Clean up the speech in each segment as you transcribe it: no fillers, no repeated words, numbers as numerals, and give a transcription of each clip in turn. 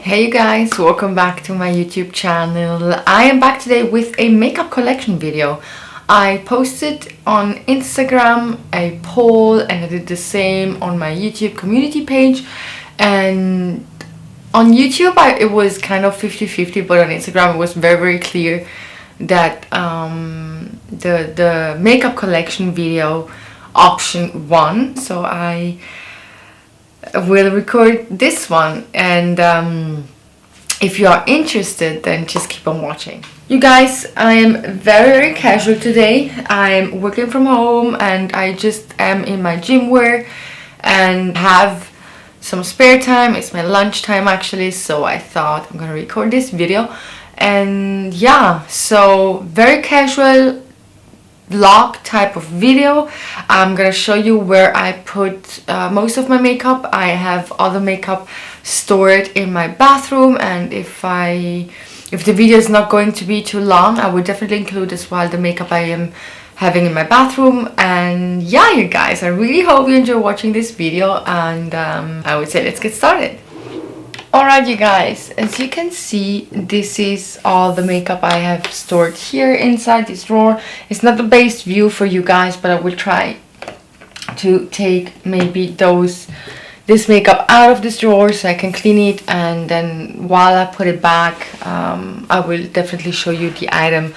Hey you guys, welcome back to my YouTube channel. I am back today with a makeup collection video. I posted on Instagram a poll and I did the same on my YouTube community page, and on YouTube it was kind of 50-50, but on Instagram it was very clear that the makeup collection video option won, so I will record this one, and if you are interested, then just keep on watching. You guys, I am very casual today. I'm working from home and I just am in my gym wear and have some spare time. It's my lunch time actually, so I thought I'm gonna record this video. And yeah, so very casual vlog type of video. I'm gonna show you where I put most of my makeup. I have all the makeup stored in my bathroom, and if the video is not going to be too long, I will definitely include as well the makeup I am having in my bathroom. And yeah, you guys, I really hope you enjoy watching this video, and I would say let's get started. Alright you guys, as you can see, this is all the makeup I have stored here inside this drawer. It's not the best view for you guys, but I will try to take maybe this makeup out of this drawer so I can clean it, and then while I put it back, I will definitely show you the item.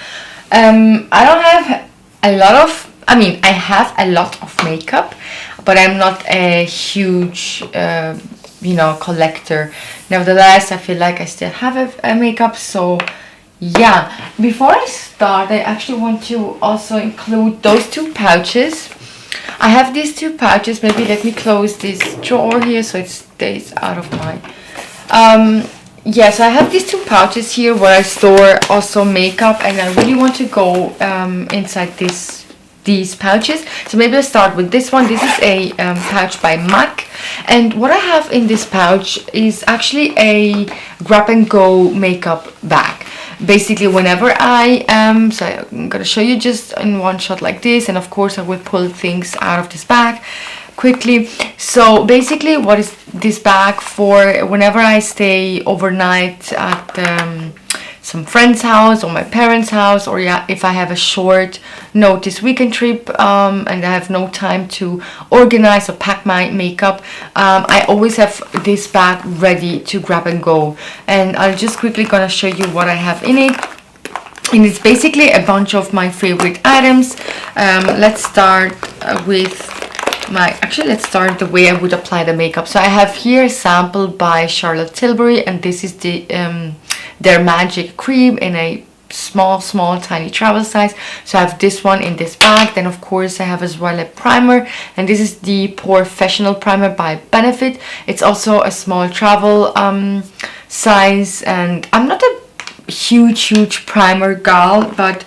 I don't have a lot of, I have a lot of makeup, but I'm not a huge collector. Nevertheless, I feel like I still have a makeup, so yeah. Before I start, I actually want to also include those two pouches. I have these two pouches. Maybe let me close this drawer here so it stays out of my yeah, so I have these two pouches here where I store also makeup, and I really want to go inside these pouches. So maybe I'll start with this one. This is a pouch by MAC, and what I have in this pouch is actually a grab and go makeup bag. Basically, whenever I am, so I'm gonna show you just in one shot like this, and of course I will pull things out of this bag quickly. So basically, what is this bag for? Whenever I stay overnight at some friend's house or my parents' house, or yeah, if I have a short notice weekend trip and I have no time to organize or pack my makeup, I always have this bag ready to grab and go. And I'm just quickly gonna show you what I have in it. And it's basically a bunch of my favorite items. Let's start with let's start the way I would apply the makeup. So I have here a sample by Charlotte Tilbury, and this is their magic cream in a small tiny travel size. So I have this one in this bag. Then of course I have as well a primer, and this is the Professional primer by Benefit. It's also a small travel size, and I'm not a huge primer gal, but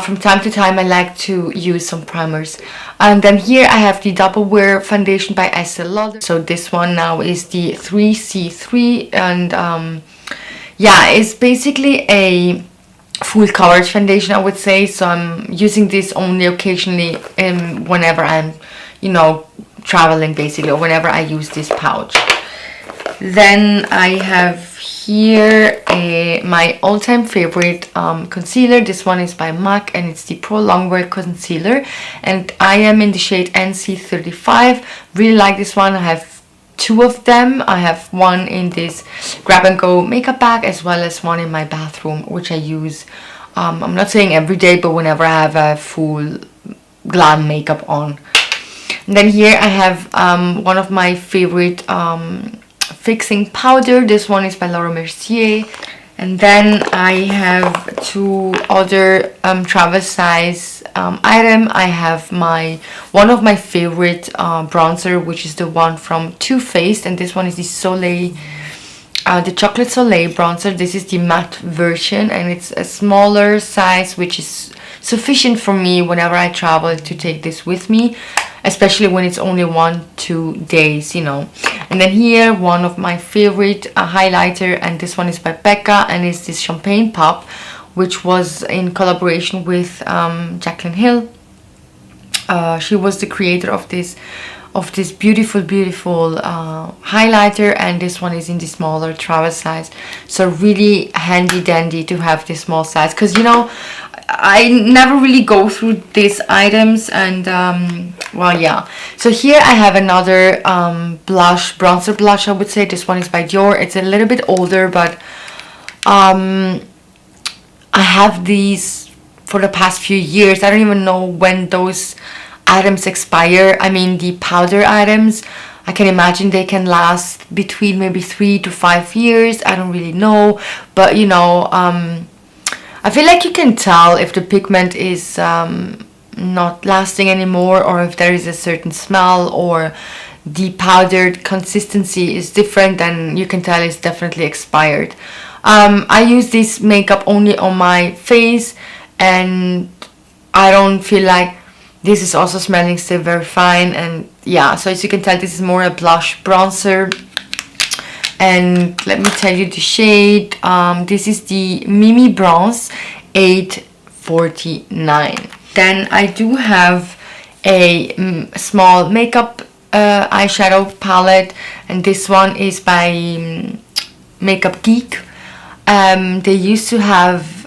from time to time I like to use some primers. And then here I have the Double Wear foundation by Estee Lauder. So this one now is the 3C3, and yeah, it's basically a full coverage foundation, I would say. So I'm using this only occasionally whenever I'm traveling, basically, or whenever I use this pouch. Then I have here my all-time favorite concealer. This one is by MAC, and it's the Pro Longwear Concealer, and I am in the shade NC35. Really like this one. I have two of them. I have one in this grab and go makeup bag, as well as one in my bathroom, which I use I'm not saying every day, but whenever I have a full glam makeup on. And then here I have one of my favorite fixing powder. This one is by Laura Mercier. And then I have two other travel size item. I have one of my favorite bronzer, which is the one from Too Faced, and this one is the Soleil, the Chocolate Soleil bronzer. This is the matte version, and it's a smaller size, which is sufficient for me whenever I travel to take this with me, especially when it's only 1-2 days, And then here, one of my favorite highlighter, and this one is by Becca, and it's this Champagne Pop, which was in collaboration with Jaclyn Hill. She was the creator of of this beautiful highlighter, and this one is in the smaller travel size. So really handy dandy to have this small size, because you know I never really go through these items. And well, yeah, so here I have another bronzer blush, I would say. This one is by Dior. It's a little bit older, but I have these for the past few years. I don't even know when those items expire. I mean, the powder items, I can imagine they can last between maybe 3 to 5 years. I don't really know, but you know, I feel like you can tell if the pigment is not lasting anymore, or if there is a certain smell, or the powdered consistency is different, then you can tell it's definitely expired. I use this makeup only on my face, and I don't feel like this is also smelling still very fine. And yeah, so as you can tell, this is more a blush bronzer. And let me tell you the shade. This is the Mimi Bronze 849. Then I do have a small makeup eyeshadow palette, and this one is by Makeup Geek. They used to have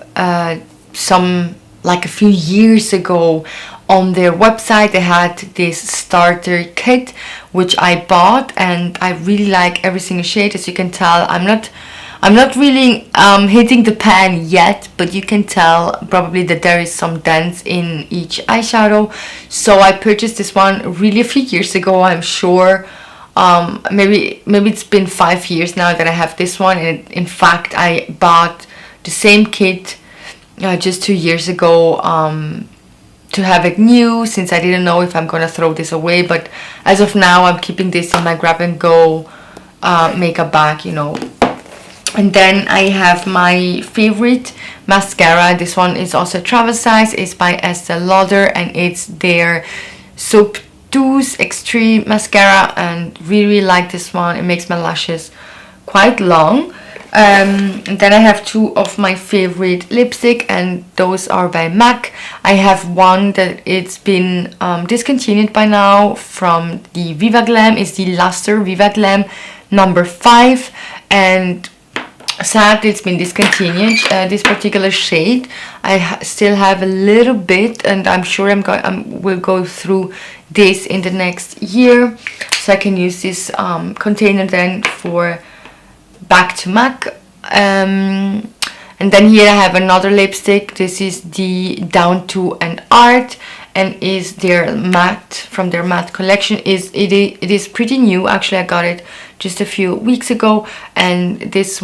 some, like a few years ago, on their website they had this starter kit, which I bought, and I really like every single shade. As you can tell, I'm not really hitting the pan yet, but you can tell probably that there is some dents in each eyeshadow. So I purchased this one really a few years ago, I'm sure. Maybe it's been 5 years now that I have this one, and in fact I bought the same kit just 2 years ago to have it new, since I didn't know if I'm gonna throw this away. But as of now, I'm keeping this in my grab and go makeup bag, you know. And then I have my favorite mascara. This one is also travel size. It's by Estee Lauder, and it's their Soap Douce Extreme mascara, and really like this one. It makes my lashes quite long. And then I have two of my favorite lipstick, and those are by MAC. I have one that it's been discontinued by now from the Viva Glam. It's the Luster Viva Glam number 5, and sadly it's been discontinued, this particular shade. I still have a little bit, and I'm sure will go through this in the next year, so I can use this container then for back to MAC. And then here I have another lipstick. This is the Down to an Art, and is their matte, from their matte collection. It is pretty new, actually. I got it just a few weeks ago, and this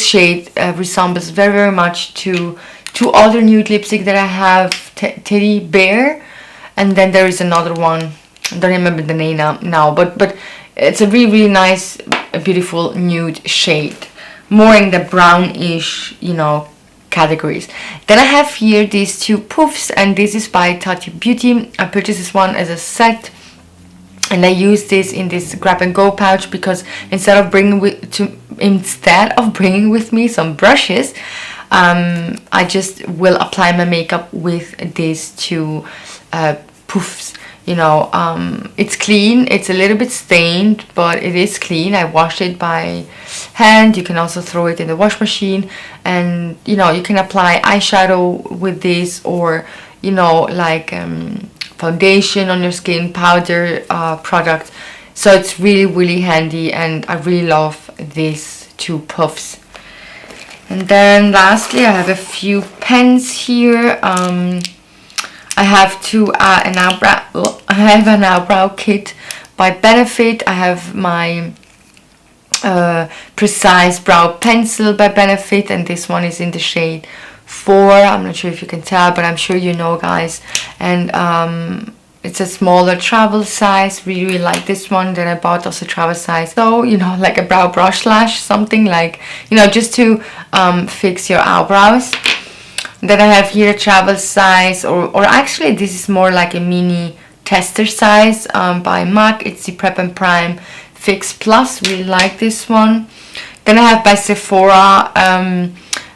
shade resembles very much to two other nude lipstick that I have, Teddy Bear, and then there is another one, I don't remember the name now, but it's a really nice, beautiful nude shade, more in the brownish, you know, categories. Then I have here these two poofs, and this is by Tati Beauty. I purchased this one as a set, and I use this in this grab and go pouch, because instead of bringing with me some brushes, I just will apply my makeup with these two poofs. You know, it's clean. It's a little bit stained, but it is clean. I washed it by hand. You can also throw it in the wash machine, and you know, you can apply eyeshadow with this, or you know, like foundation on your skin, powder product. So it's really handy, and I really love these two puffs. And then lastly, I have a few pens here. I have an eyebrow kit by Benefit. I have my Precise Brow Pencil by Benefit, and this one is in the shade 4. I'm not sure if you can tell, but I'm sure you know, guys. And it's a smaller travel size. Really like this one that I bought, also travel size. So, you know, like a brow brush lash, something like, you know, just to fix your eyebrows. Then I have here a travel size, or actually this is more like a mini tester size by MAC. It's the Prep and Prime Fix Plus. Really like this one. Then I have by Sephora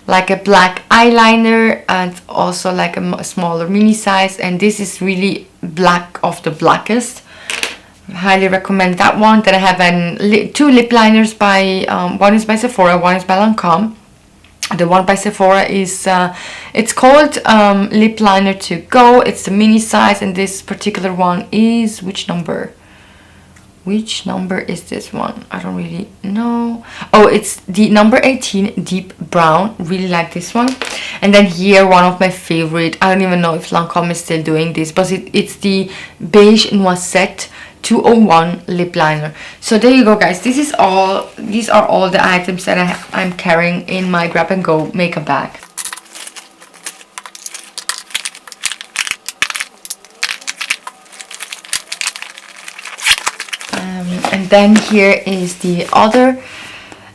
like a black eyeliner, and also like a smaller mini size, and this is really black of the blackest. highly recommend that one. Then I have two lip liners by one is by Sephora, one is by Lancome. The one by Sephora is it's called Lip Liner to Go. It's the mini size, and this particular one is which number? Which number is this one? I don't really know. Oh, it's the number 18 deep brown. Really like this one. And then here, one of my favorite, I don't even know if Lancome is still doing this, but it's the Beige Noisette 201 lip liner. So there you go, guys. These are all the items that I'm carrying in my grab and go makeup bag. And then here is the other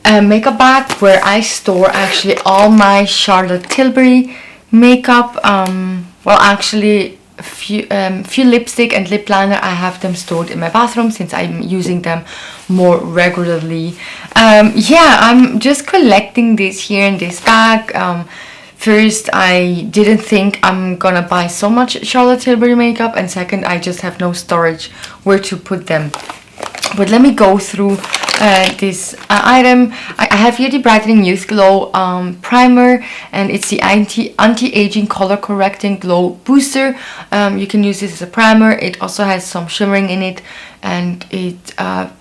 makeup bag where I store actually all my Charlotte Tilbury makeup. Well, actually a few lipstick and lip liner, I have them stored in my bathroom since I'm using them more regularly. Yeah, I'm just collecting this here in this bag. First, I didn't think I'm gonna buy so much Charlotte Tilbury makeup, and second, I just have no storage where to put them. But let me go through this item. I have here the Brightening Youth Glow primer, and it's the anti-aging color correcting glow booster. You can use this as a primer. It also has some shimmering in it, and it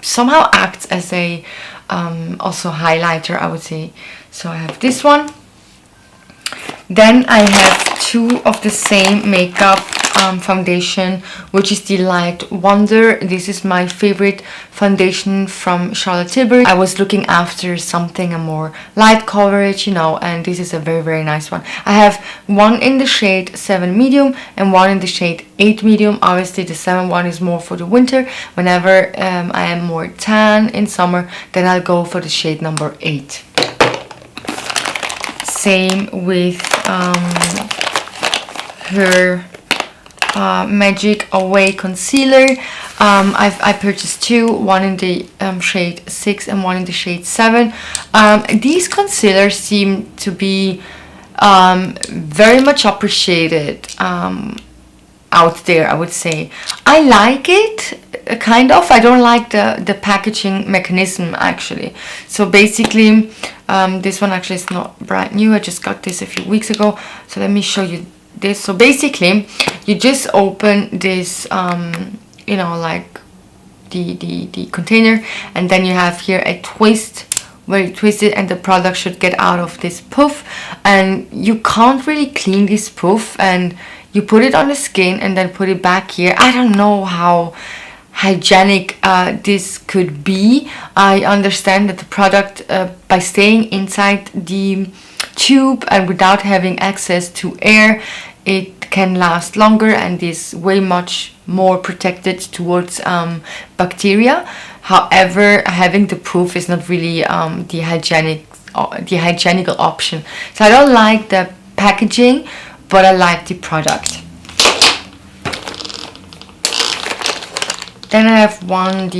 somehow acts as a also highlighter, I would say. So I have this one. Then I have two of the same makeup foundation, which is the Light Wonder. This is my favorite foundation from Charlotte Tilbury. I was looking after something a more light coverage, you know, and this is a very nice one. I have one in the shade 7 medium and one in the shade 8 medium. Obviously the 7 one is more for the winter. Whenever I am more tan in summer, then I'll go for the shade number 8. Same with her Magic Away concealer. I purchased two, one in the shade 6 and one in the shade 7. These concealers seem to be very much appreciated out there, I would say. I like it, kind of. I don't like the packaging mechanism, actually. So basically, this one actually is not brand new. I just got this a few weeks ago. So let me show you this. So basically, you just open this, you know, like the container, and then you have here a twist where you twist it and the product should get out of this poof, and you can't really clean this poof, and you put it on the skin and then put it back here. I don't know how hygienic this could be. I understand that the product, by staying inside the tube and without having access to air, it can last longer and is way much more protected towards bacteria. However, having the proof is not really the hygienical option. So I don't like the packaging, but I like the product. Then I have one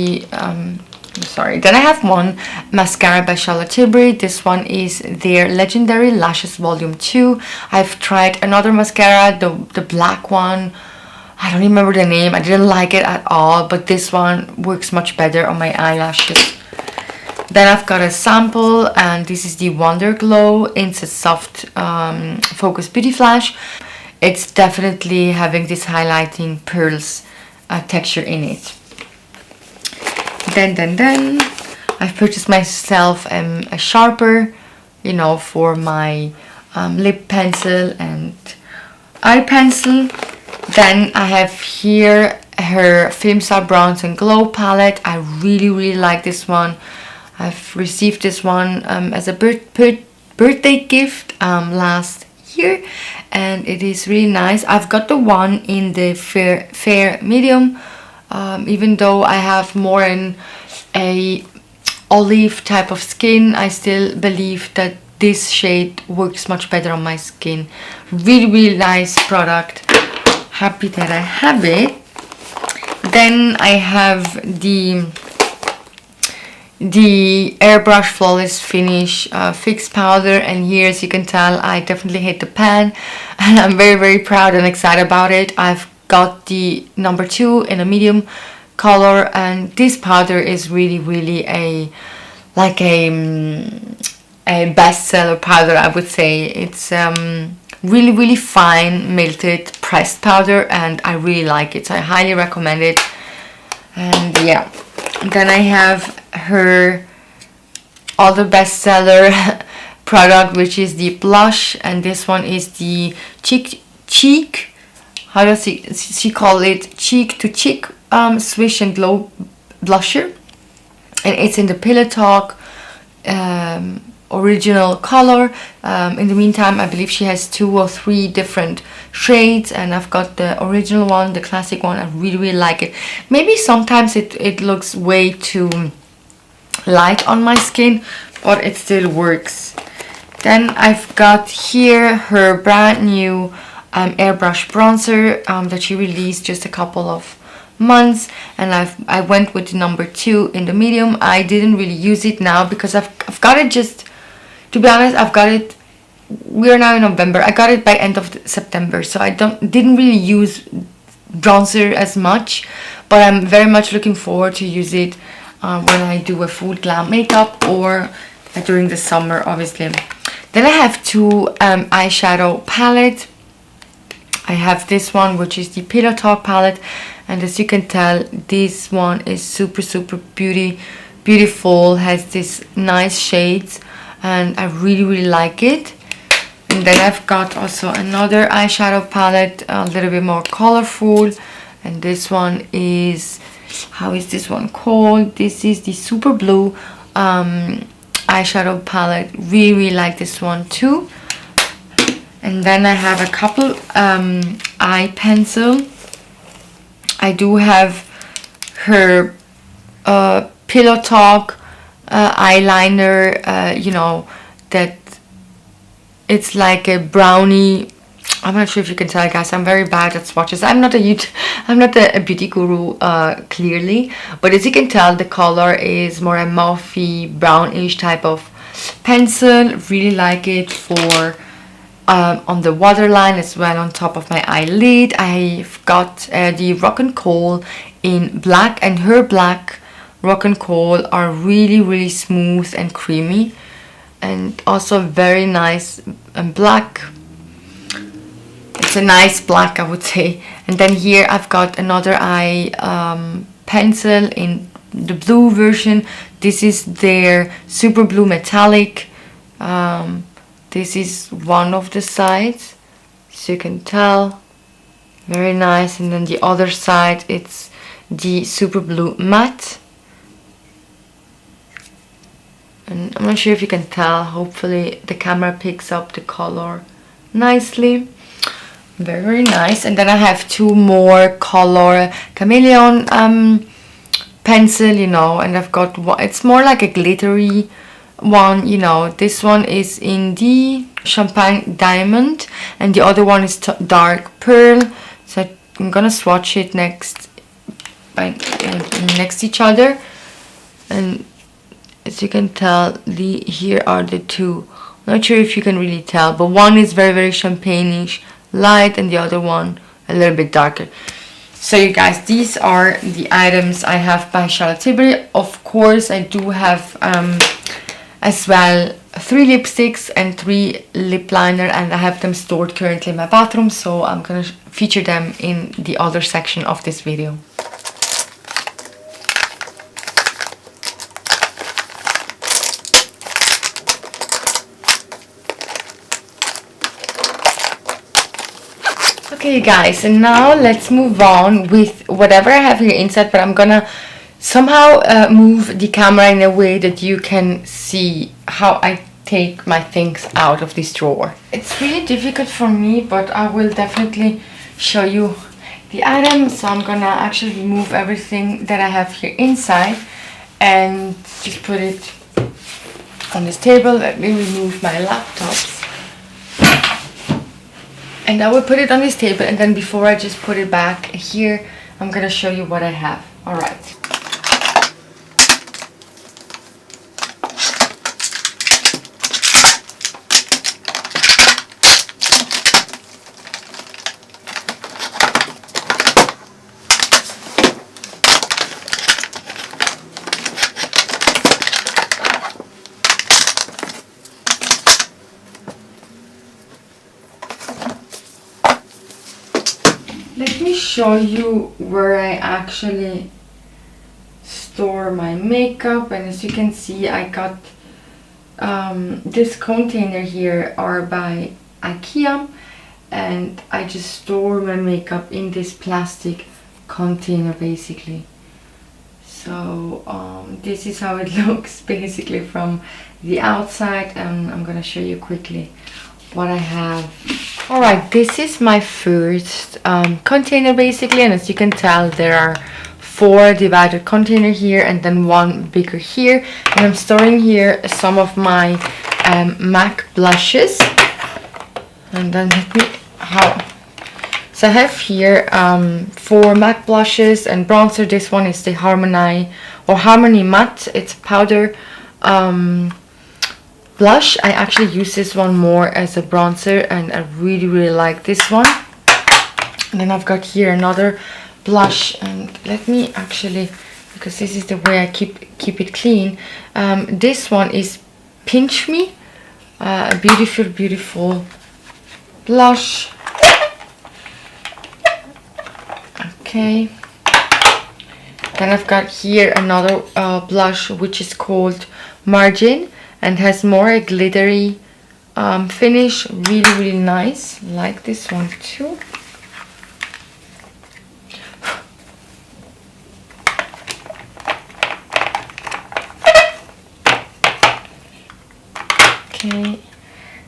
then I have one mascara by Charlotte Tilbury. This one is their Legendary Lashes Volume 2. I've tried another mascara, the black one. I don't remember the name. I didn't like it at all, but this one works much better on my eyelashes. Then I've got a sample, and this is the Wonder Glow Instant Soft Focus Beauty Flash. It's definitely having this highlighting pearls texture in it. Then I've purchased myself a sharper, you know, for my lip pencil and eye pencil. Then I have here her Film Star Bronze and Glow palette. I really like this one. I've received this one as a birthday gift last year, and it is really nice. I've got the one in the fair medium, even though I have more in a olive type of skin. I still believe that this shade works much better on my skin. Really nice product. Happy that I have it. Then I have the Airbrush Flawless Finish Fix Powder, and here, as you can tell, I definitely hit the pan, and I'm very proud and excited about it. I've got the number 2 in a medium color, and this powder is really a like a bestseller powder, I would say. It's really fine melted pressed powder, and I really like it, so I highly recommend it. And yeah, then I have her other bestseller product, which is the blush, and this one is the cheek, how does she call it, cheek to cheek Swish and Glow blusher, and it's in the Pillow Talk original color. In the meantime, I believe she has 2 or 3 different shades, and I've got the original one, the classic one. I really like it. Maybe sometimes it looks way too light on my skin, but it still works. Then I've got here her brand new airbrush bronzer that she released just a couple of months, and I went with the number 2 in the medium. I didn't really use it now because I've got it, just to be honest, I've got it, we're now in November, I got it by end of September, so I didn't really use bronzer as much, but I'm very much looking forward to use it when I do a full glam makeup, or during the summer, obviously. Then I have 2 eyeshadow palettes. I have this one, which is the Pillow Talk palette, and as you can tell, this one is super beautiful, has these nice shades, and I really like it. And then I've got also another eyeshadow palette, a little bit more colorful, and this one is, how is this one called? This is the Super Blue eyeshadow palette. Really like this one too. And then I have a couple eye pencil. I do have her Pillow Talk eyeliner, you know, that it's like a brownie. I'm not sure if you can tell, guys, I'm very bad at swatches. I'm not a beauty guru, clearly, but as you can tell, the color is more a mauvey brownish type of pencil. Really like it for on the waterline as well, on top of my eyelid. I've got the Rock and Coal in black, and her black Rock and Coal are really smooth and creamy, and also very nice and black. It's a nice black, I would say. And then here I've got another eye pencil in the blue version. This is their Super Blue Metallic. This is one of the sides, so you can tell, very nice. And then the other side, it's the Super Blue Matte, and I'm not sure if you can tell, hopefully the camera picks up the color nicely. Very nice. And then I have 2 more color chameleon pencil, you know, and I've got one, it's more like a glittery one, you know. This one is in the Champagne Diamond, and the other one is Dark Pearl. So I'm gonna swatch it next each other, and as you can tell, here are the 2. Not sure if you can really tell, but one is very champagne-ish light, and the other one a little bit darker. So you guys, these are the items I have by Charlotte Tilbury. Of course, I do have as well 3 lipsticks and 3 lip liner, and I have them stored currently in my bathroom, so I'm gonna feature them in the other section of this video. Okay guys, and now let's move on with whatever I have here inside, but I'm gonna somehow move the camera in a way that you can see how I take my things out of this drawer. It's really difficult for me, but I will definitely show you the items. So I'm gonna actually remove everything that I have here inside and just put it on this table. Let me remove my laptops. And I will put it on this table, and then before I just put it back here, I'm gonna show you what I have. Alright. let me show you where I actually store my makeup. And as you can see, I got this container here are by IKEA, and I just store my makeup in this plastic container basically. So this is how it looks basically from the outside, and I'm gonna show you quickly what I have. Alright, this is my first container basically, and as you can tell there are 4 divided container here and then 1 bigger here, and I'm storing here some of my MAC blushes. And then let me so I have here 4 MAC blushes and bronzer. This one is the Harmony Matte. It's powder blush. I actually use this one more as a bronzer, and I really like this one. And then I've got here another blush, and let me actually, because this is the way I keep it clean, this one is Pinch Me, a beautiful blush. Okay, then I've got here another blush which is called Margin and has more a glittery finish, really nice. Like this one too. Okay,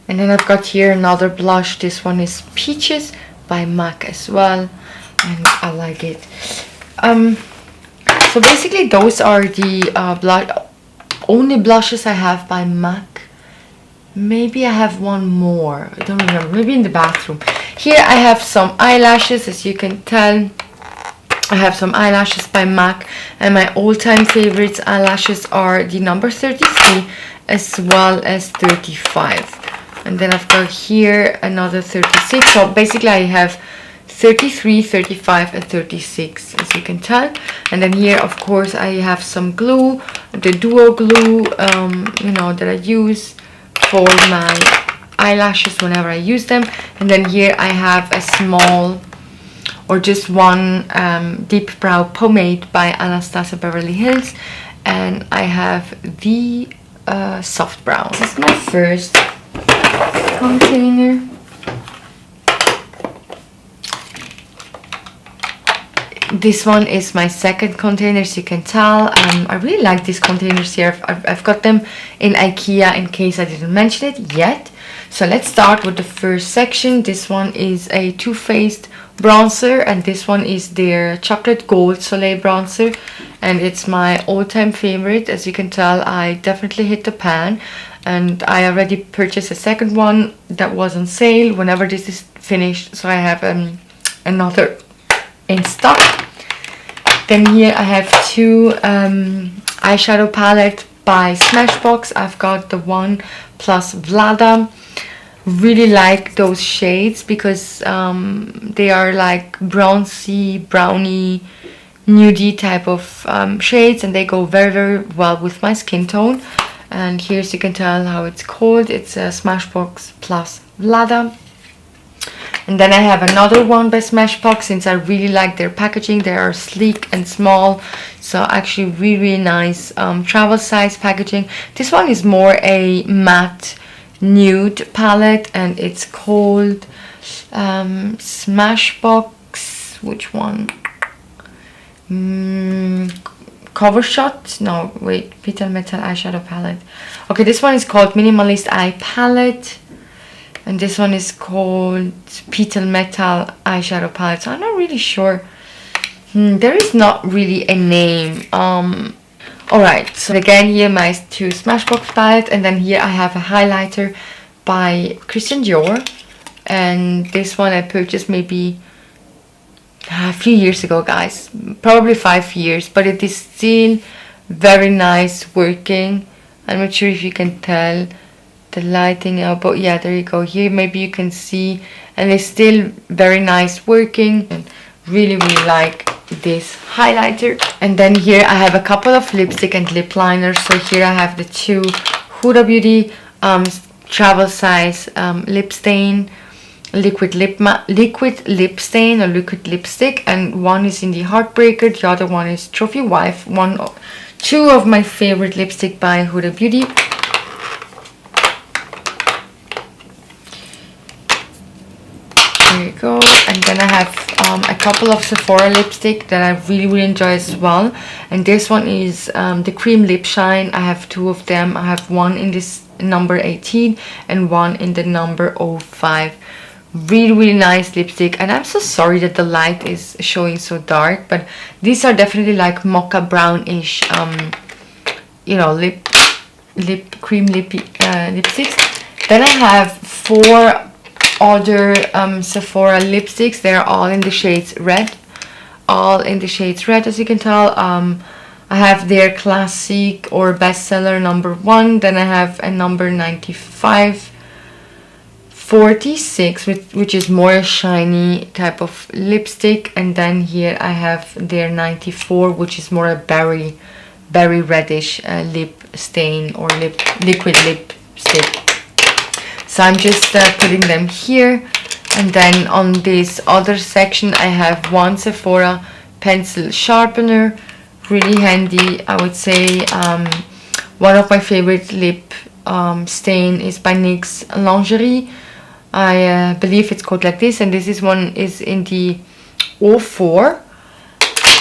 and then I've got here another blush. This one is Peaches by MAC as well, and I like it. So basically those are the only blushes I have by MAC. Maybe I have one more, I don't remember, maybe in the bathroom. Here I have some eyelashes. As you can tell, I have some eyelashes by MAC, and my all-time favorites eyelashes are the number 33 as well as 35. And then I've got here another 36. So basically I have 33, 35 and 36, as you can tell. And then here of course I have some glue, the duo glue, you know, that I use for my eyelashes whenever I use them. And then here I have a small or just one deep brow pomade by Anastasia Beverly Hills, and I have the soft brown. This is my first container. This one is my second container, as you can tell. I really like these containers here. I've got them in IKEA in case I didn't mention it yet. So let's start with the first section. This one is a Too Faced bronzer, and this one is their Chocolate Gold Soleil bronzer, and it's my all-time favorite. As you can tell, I definitely hit the pan, and I already purchased a second one that was on sale whenever this is finished, so I have another in stock. Then here I have 2 eyeshadow palette by Smashbox. I've got the One Plus Vlada. Really like those shades because they are like bronzy, browny, nudie type of shades, and they go very well with my skin tone. And here you can tell how it's called. It's a Smashbox Plus Vlada. And then I have another one by Smashbox, since I really like their packaging. They are sleek and small, so actually really nice travel size packaging. This one is more a matte nude palette, and it's called Smashbox, which one? Cover Shot? No, wait, Petal Metal Eyeshadow Palette. Okay, this one is called Minimalist Eye Palette, and this one is called Petal Metal Eyeshadow Palette. So I'm not really sure. There is not really a name. Alright, so again here my 2 Smashbox palette, and then here I have a highlighter by Christian Dior, and this one I purchased maybe a few years ago, guys, probably 5 years, but it is still very nice working. I'm not sure if you can tell the lighting out, but yeah, there you go. Here maybe you can see, and it's still very nice working, and really like this highlighter. And then here I have a couple of lipstick and lip liners. So here I have the 2 Huda Beauty travel size lip stain liquid lip stain or liquid lipstick, and one is in the Heartbreaker, the other one is Trophy Wife. Two of my favorite lipstick by Huda Beauty. There you go. And then I have a couple of Sephora lipstick that I really enjoy as well, and this one is the Cream Lip Shine. I have two of them. I have one in this number 18 and one in the number 05. Really nice lipstick, and I'm so sorry that the light is showing so dark, but these are definitely like mocha brownish you know, cream lipsticks. Then I have 4 other Sephora lipsticks. They're all in the shades red, as you can tell. I have their classic or bestseller number 1, then I have a number 9546, which is more shiny type of lipstick, and then here I have their 94, which is more a berry reddish lip stain or liquid lipstick. So I'm just putting them here, and then on this other section I have one Sephora pencil sharpener, really handy. I would say one of my favorite lip stain is by NYX Lingerie. I believe it's called like this, and this one is in the 04.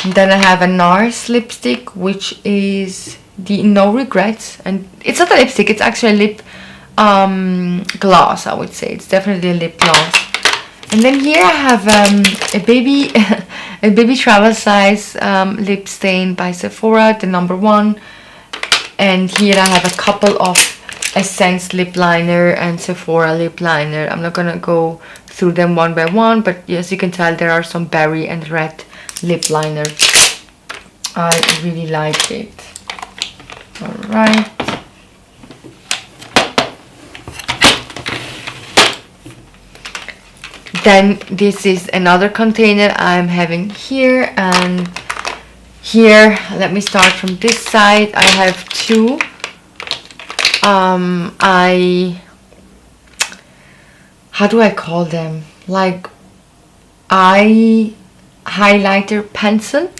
And then I have a NARS lipstick, which is the No Regrets, and it's not a lipstick, it's actually a lip gloss. I would say it's definitely a lip gloss. And then here I have a baby travel size lip stain by Sephora, the number 1. And here I have a couple of Essence lip liner and Sephora lip liner. I'm not gonna go through them one by one, but as you can tell, there are some berry and red lip liner. I really like it. Alright. Then this is another container I'm having here, and here, let me start from this side. I have 2 how do I call them, like eye highlighter pencil.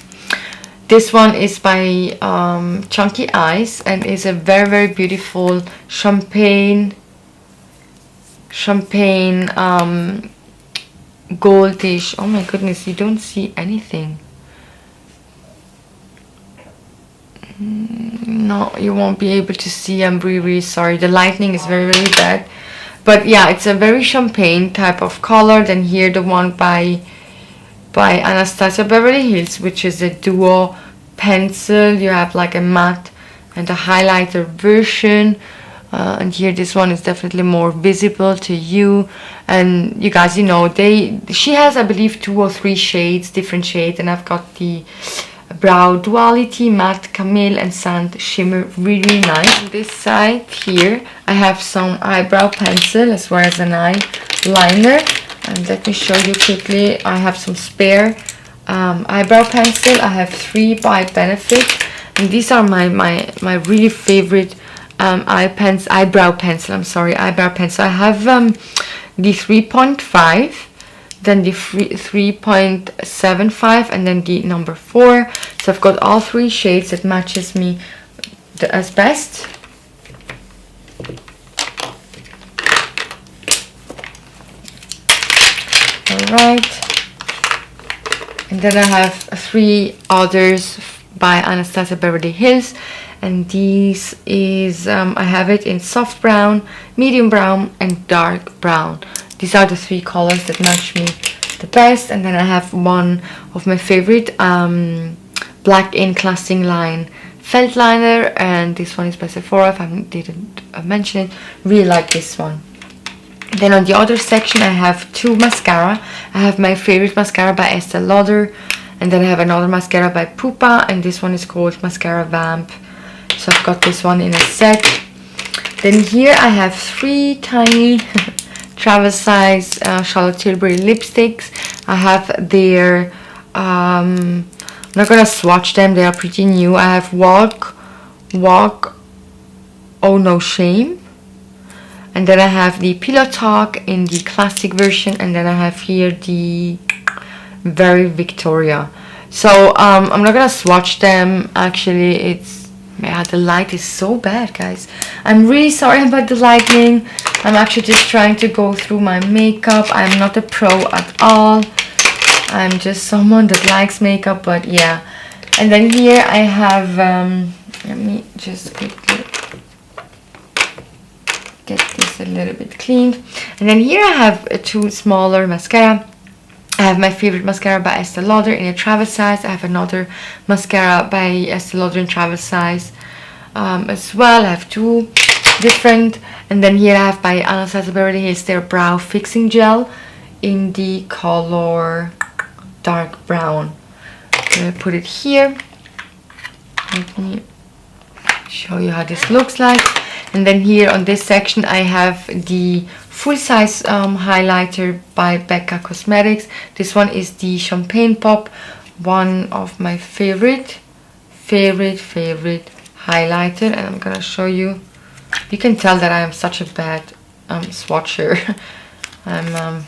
This one is by Chunky Eyes, and is a very beautiful champagne goldish. Oh my goodness, you don't see anything. No, you won't be able to see. I'm really sorry. The lighting is very bad. But yeah, it's a very champagne type of color. Then here the one by Anastasia Beverly Hills, which is a duo pencil. You have like a matte and a highlighter version. And here this one is definitely more visible to you. And you guys, you know, she has, I believe, 2 or 3 shades, different shades. And I've got the Brow Duality, Matte, Camille, and Sand Shimmer. Really nice. On this side here, I have some eyebrow pencil as well as an eyeliner. And let me show you quickly. I have some spare eyebrow pencil. I have 3 by Benefit. And these are my really favorite eyebrow pencil. Eyebrow pencil. I have the 3.5. Then the 3.75, and then the number 4. So I've got all 3 shades that matches me as best. Alright. And then I have 3 others by Anastasia Beverly Hills. And these is, I have it in soft brown, medium brown, and dark brown. These are the 3 colors that match me the best. And then I have one of my favorite black ink lasting line felt liner, and this one is by Sephora, if I didn't mention it. Really like this one. Then on the other section I have 2 mascara. I have my favorite mascara by Estee Lauder, and then I have another mascara by Pupa, and this one is called Mascara Vamp. So I've got this one in a set. Then here I have 3 tiny travel size Charlotte Tilbury lipsticks. I have their I'm not gonna swatch them, they are pretty new. I have Walk Oh No Shame, And then I have the Pillow Talk in the classic version, and then I have here the Very Victoria. So I'm not gonna swatch them. Actually, yeah, the light is so bad, guys. I'm really sorry about the lighting. I'm actually just trying to go through my makeup. I'm not a pro at all. I'm just someone that likes makeup, but yeah. And then here I have, let me just quickly get this a little bit cleaned. And then here I have two smaller mascara. I have my favorite mascara by Estee Lauder in a travel size. I have another mascara by Estee Lauder in travel size as well. I have two different. And then here I have by Anastasia Beverly Hills their brow fixing gel in the color dark brown. I'm gonna put it here. Let me show you how this looks like. And then here on this section I have the full-size highlighter by Becca Cosmetics. This one is the Champagne Pop, one of my favorite highlighter, and I'm gonna show you. You can tell that I am such a bad swatcher. I'm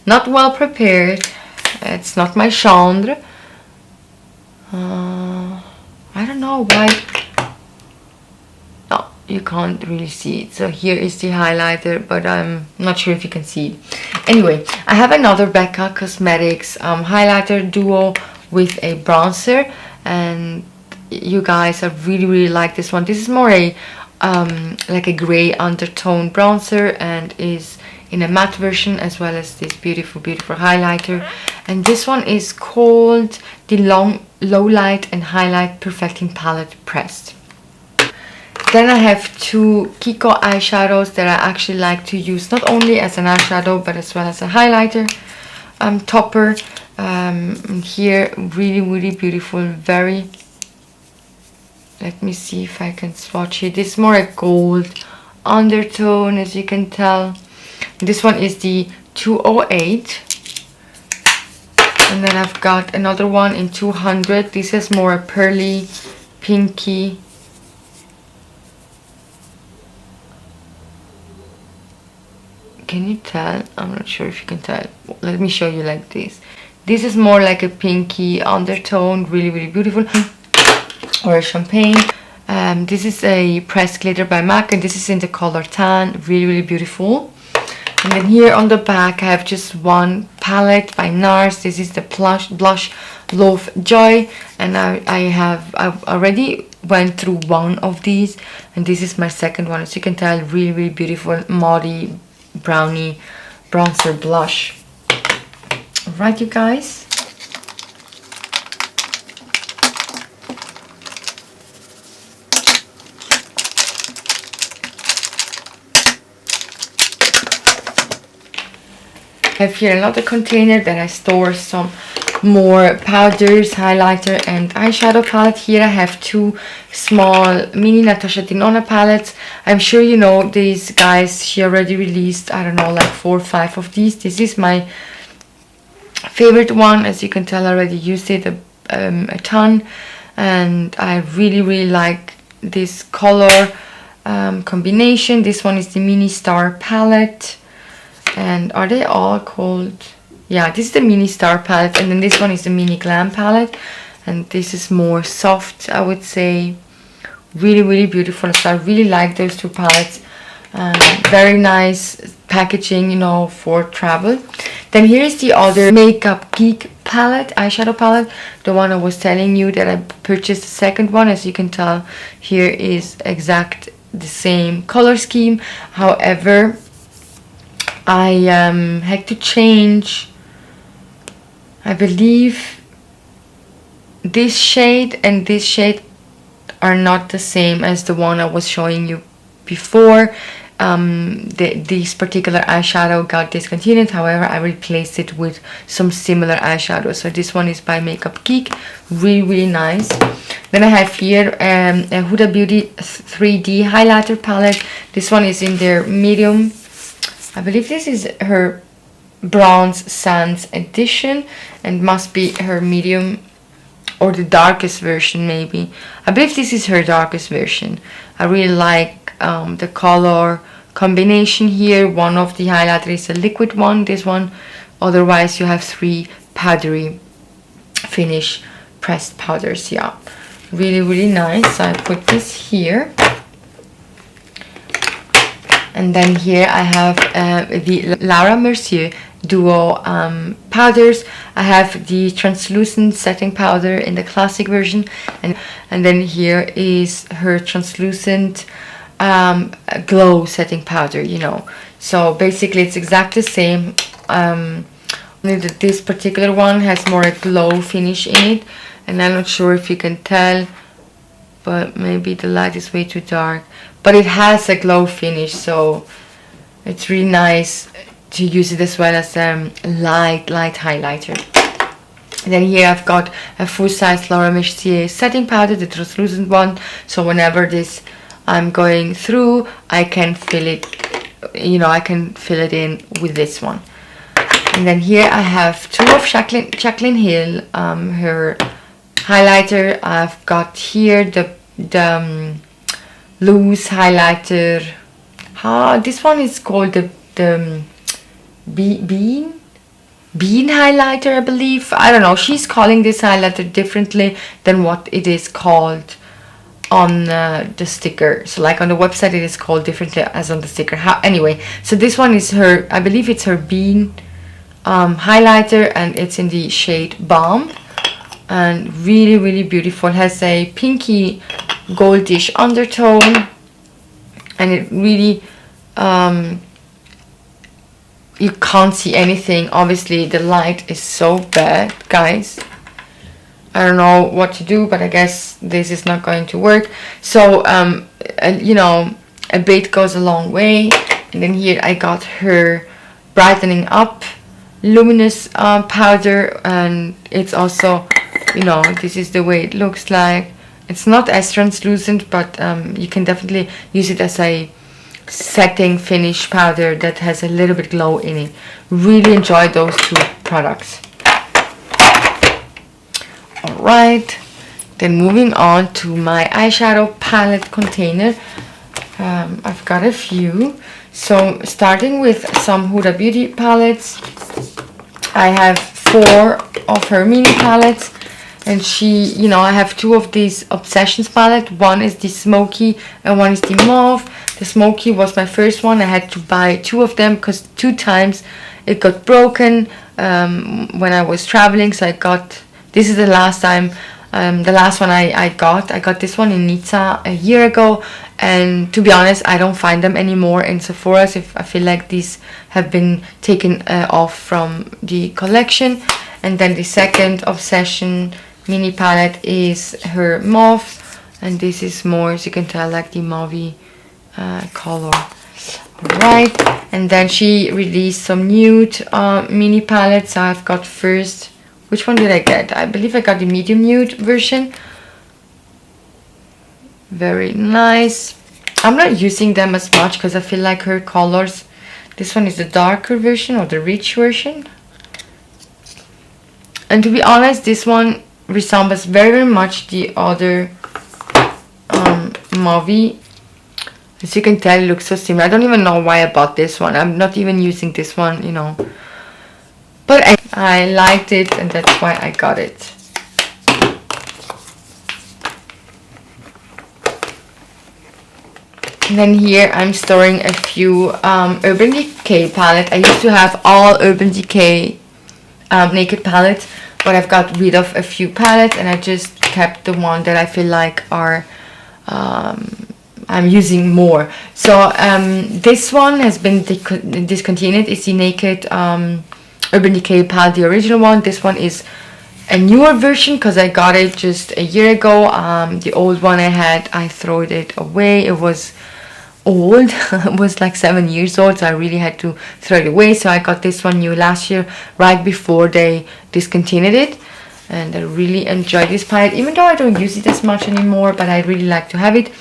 not well prepared. It's not my genre. I don't know why. Oh, you can't really see it. So here is the highlighter, but I'm not sure if you can see it. Anyway, I have another Becca Cosmetics highlighter duo with a bronzer, and you guys, I really like this one. This is more a like a gray undertone bronzer and is in a matte version, as well as this beautiful highlighter. And this one is called the Low Light and Highlight Perfecting Palette Pressed. Then I have two Kiko eyeshadows that I actually like to use not only as an eyeshadow but as well as a highlighter topper. Here, really beautiful, very. Let me see if I can swatch it. This is more a gold undertone, as you can tell. This one is the 208. And then I've got another one in 200. This is more a pearly, pinky. Can you tell? I'm not sure if you can tell. Let me show you like this. This is more like a pinky undertone, really beautiful. Or a champagne. This is a pressed glitter by MAC, and this is in the color tan, really beautiful. And then here on the back I have just one palette by NARS. This is the blush Love Joy, and I've already went through one of these, and this is my second one. As you can tell, really beautiful maudy brownie bronzer blush. Alright, you guys. I have here another container that I store some more powders, highlighter and eyeshadow palette. Here I have two small mini Natasha Denona palettes. I'm sure you know these guys. She already released, I don't know, like 4 or 5 of these. This is my favorite one. As you can tell, I already used it a ton, and I really like this color combination. This one is the Mini Star palette. And are they all called? Yeah, this is the Mini Star palette, and then this one is the Mini Glam palette, and this is more soft, I would say. Really beautiful. So I really like those two palettes. Very nice packaging, you know, for travel. Then here is the other Makeup Geek palette, eyeshadow palette, the one I was telling you that I purchased. The second one, as you can tell, here is exact the same color scheme. However, I had to change, I believe this shade and this shade are not the same as the one I was showing you before. This particular eyeshadow got discontinued. However, I replaced it with some similar eyeshadow. So this one is by Makeup Geek, really nice. Then I have here a Huda Beauty 3D highlighter palette. This one is in their medium. I believe this is her Bronze Sands edition, and must be her medium or the darkest version maybe. I believe this is her darkest version. I really like the color combination here. One of the highlighter is a liquid one, this one. Otherwise you have 3 powdery finish pressed powders. Yeah, really nice. So I put this here. And then here I have the Laura Mercier Duo powders. I have the translucent setting powder in the classic version, and then here is her translucent glow setting powder, you know. So basically it's exactly the same, only that this particular one has more a glow finish in it, and I'm not sure if you can tell, but maybe the light is way too dark, but it has a glow finish, so it's really nice to use it as well as light highlighter. And then here I've got a full-size Laura Mercier setting powder, the translucent one, so whenever this I'm going through, I can fill it, you know, I can fill it in with this one. And then here I have 2 of Jaclyn Hill, her highlighter. I've got here the loose highlighter. This one is called the bean highlighter, I believe. I don't know, she's calling this highlighter differently than what it is called on the sticker. So like on the website it is called differently as on the sticker. Anyway, so this one is her, I believe it's her bean highlighter, and it's in the shade Balm, and really beautiful. It has a pinky goldish undertone, and it really you can't see anything. Obviously the light is so bad, guys. I don't know what to do, but I guess this is not going to work. So you know, a bit goes a long way. And then here I got her brightening up luminous powder, and it's also, you know, this is the way it looks like. It's not as translucent, but you can definitely use it as a setting finish powder that has a little bit glow in it. Really enjoy those 2 products. Alright, then moving on to my eyeshadow palette container. I've got a few. So starting with some Huda Beauty palettes, I have 4 of her mini palettes, and you know, I have 2 of these Obsessions palette. One is the smoky and one is the mauve. The smoky was my first one. I had to buy 2 of them because 2 times it got broken when I was traveling. So I got, this is the last time, the last one I got this one in Nizza a year ago, and to be honest, I don't find them anymore in Sephora. So I feel like these have been taken off from the collection. And then the second Obsession mini palette is her mauve, and this is more, as you can tell, like the mauve color. Alright, and then she released some nude mini palettes. So I've got first, which one did I get? I believe I got the medium nude version. Very nice. I'm not using them as much because I feel like her colors, this one is the darker version or the rich version. And to be honest, this one resembles very much the other mauve. As you can tell, it looks so similar. I don't even know why I bought this one. I'm not even using this one, you know. But I liked it, and that's why I got it. And then here I'm storing a few Urban Decay palette. I used to have all Urban Decay naked palettes, but I've got rid of a few palettes, and I just kept the one that I feel like are I'm using more. So this one has been discontinued. It's the Naked Urban Decay palette, the original one. This one is a newer version because I got it just a year ago. The old one I had, I threw it away. It was old. It was like 7 years old, so I really had to throw it away. So I got this one new last year, right before they discontinued it, and I really enjoy this palette, even though I don't use it as much anymore, but I really like to have it.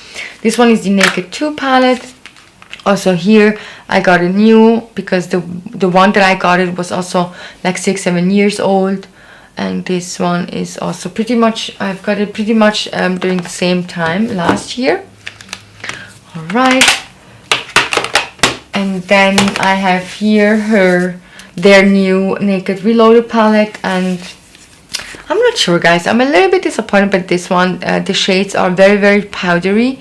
This one is the Naked 2 palette. Also here I got it new because the one that I got it was also like 6-7 years old, and this one is also pretty much, I've got it pretty much during the same time last year. Alright, And then I have here their new Naked Reloaded palette, and I'm not sure, guys, I'm a little bit disappointed by this one. The shades are very, very powdery,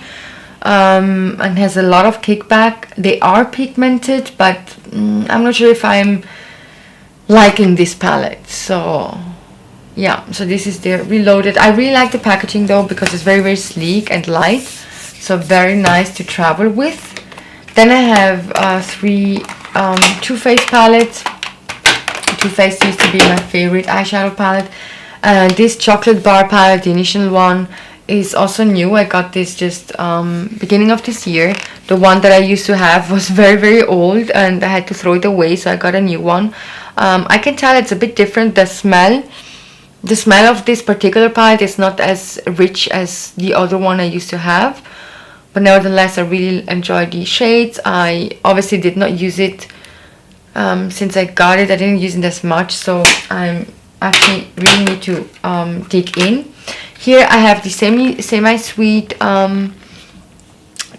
and has a lot of kickback. They are pigmented, but I'm not sure if I'm liking this palette. So yeah, so this is the Reloaded. I really like the packaging though, because it's very, very sleek and light, so very nice to travel with. Then I have 3 Too Faced palettes. Too Faced used to be my favorite eyeshadow palette. This chocolate bar palette, the initial one, is also new. I got this just beginning of this year. The one that I used to have was very, very old, and I had to throw it away, so I got a new one. I can tell it's a bit different. The smell of this particular palette is not as rich as the other one I used to have, but nevertheless I really enjoy the shades. I obviously did not use it since I got it. I didn't use it as much, so I'm actually really need to dig in. Here I have the semi-sweet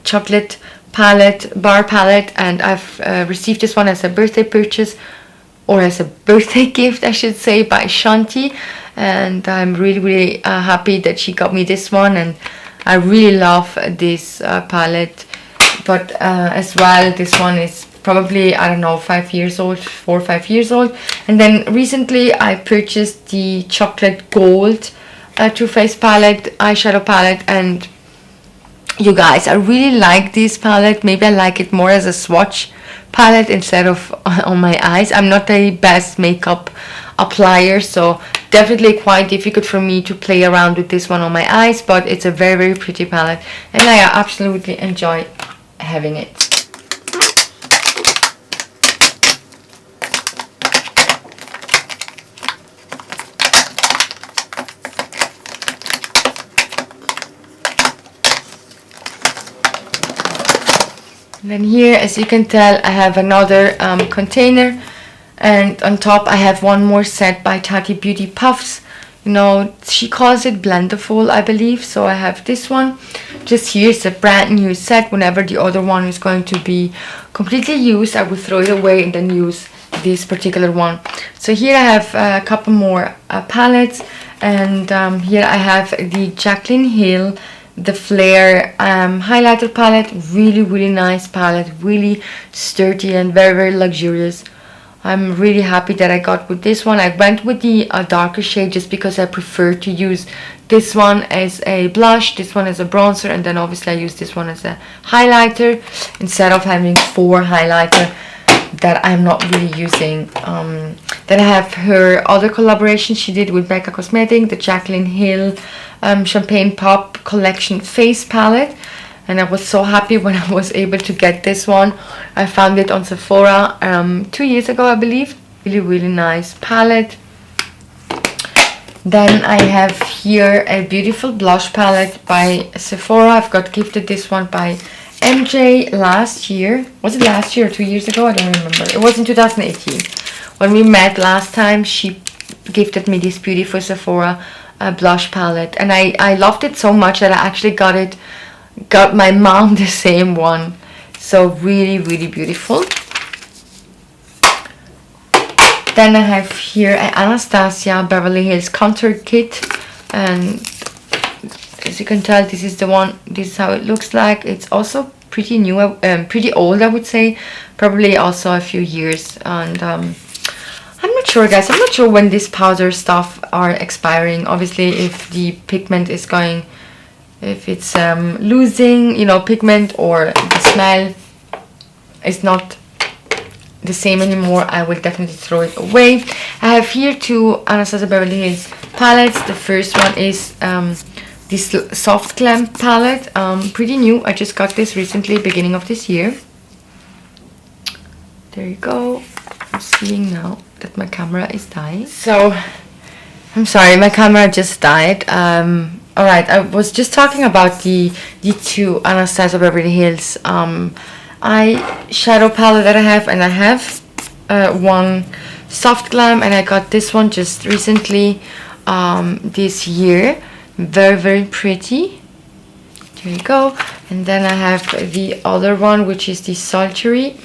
chocolate palette, bar palette, and I've received this one as a birthday purchase, or as a birthday gift I should say, by Shanti, and I'm really, really happy that she got me this one, and I really love this palette. But as well, this one is probably, I don't know, 5 years old, 4 or 5 years old. And then recently I purchased the chocolate gold Too Faced palette, eyeshadow palette, and you guys, I really like this palette. Maybe I like it more as a swatch palette instead of on my eyes. I'm not the best makeup applier, so definitely quite difficult for me to play around with this one on my eyes, but it's a very, very pretty palette, and I absolutely enjoy having it. And then here, as you can tell, I have another container, and on top I have one more set by Tati Beauty Puffs. You know, she calls it Blenderful, I believe. So I have this one just here. It's a brand new set. Whenever the other one is going to be completely used, I will throw it away and then use this particular one. So here I have a couple more palettes, and here I have the Jaclyn Hill, the Flare highlighter palette. Really, really nice palette, really sturdy and very, very luxurious. I'm really happy that I got with this one. I went with the darker shade just because I prefer to use this one as a blush, this one as a bronzer, and then obviously I use this one as a highlighter instead of having 4 highlighter that I'm not really using. Then I have her other collaboration she did with Becca Cosmetics, the Jaclyn Hill Champagne Pop Collection Face Palette. And I was so happy when I was able to get this one. I found it on Sephora 2 years ago, I believe. Really, really nice palette. Then I have here a beautiful blush palette by Sephora. I've got gifted this one by MJ last year. Was it last year or 2 years ago? I don't remember. It was in 2018. When we met last time, she gifted me this beautiful Sephora blush palette. And I loved it so much that I actually got my mom the same one. So really, really beautiful. Then I have here an Anastasia Beverly Hills Contour Kit, and as you can tell, this is the one. This is how it looks like. It's also pretty new, pretty old, I would say, probably also a few years. And I'm not sure, guys. I'm not sure when this powder stuff are expiring. Obviously, if the pigment is going, if it's losing, you know, pigment, or the smell is not the same anymore, I will definitely throw it away. I have here 2 Anastasia Beverly Hills palettes. The first one is this Soft Glam palette, pretty new. I just got this recently, beginning of this year. There you go. I'm seeing now that my camera is dying, so I'm sorry, my camera just died. Alright, I was just talking about the 2 Anastasia Beverly Hills eyeshadow palette that I have, and I have one Soft Glam, and I got this one just recently this year. Very, very pretty. There you go. And then I have the other one, which is the Sultry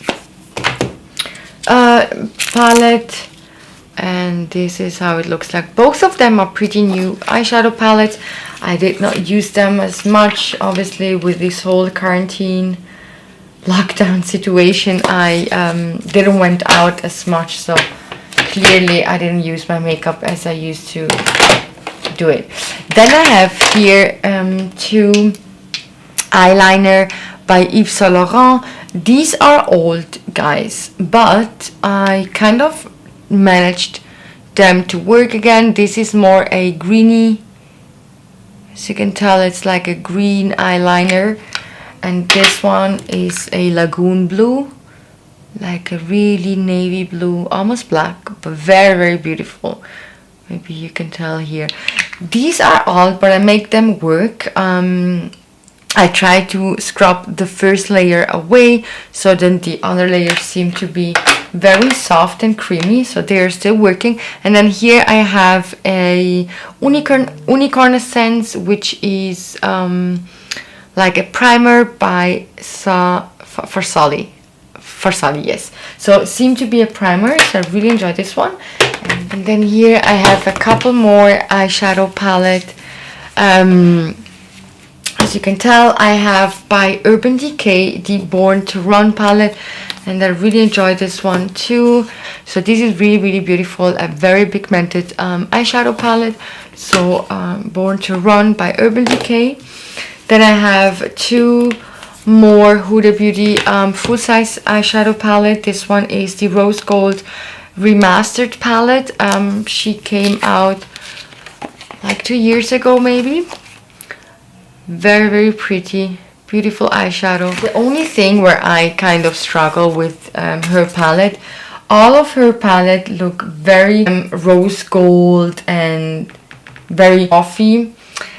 palette, and this is how it looks like. Both of them are pretty new eyeshadow palettes. I did not use them as much, obviously, with this whole quarantine lockdown situation. I didn't went out as much, so clearly I didn't use my makeup as I used to do it. Then I have here two eyeliner by Yves Saint Laurent. These are old, guys, but I kind of managed them to work again. This is more a greeny, as you can tell, it's like a green eyeliner, and this one is a lagoon blue, like a really navy blue, almost black, but very, very beautiful. Maybe you can tell here. These are old, but I make them work. I try to scrub the first layer away, so then the other layers seem to be very soft and creamy, so they're still working. And then here I have a unicorn essence, which is like a primer by Farsali, yes. So it seemed to be a primer, so I really enjoyed this one. And then here I have a couple more eyeshadow palette. As you can tell, I have by Urban Decay the Born to Run palette, and I really enjoyed this one too. So this is really, really beautiful, a very pigmented eyeshadow palette. So Born to Run by Urban Decay. Then I have two more Huda Beauty full-size eyeshadow palette. This one is the Rose Gold Remastered palette. She came out like 2 years ago maybe. Very, very pretty, beautiful eyeshadow. The only thing where I kind of struggle with her palette, all of her palette look very rose gold and very coffee,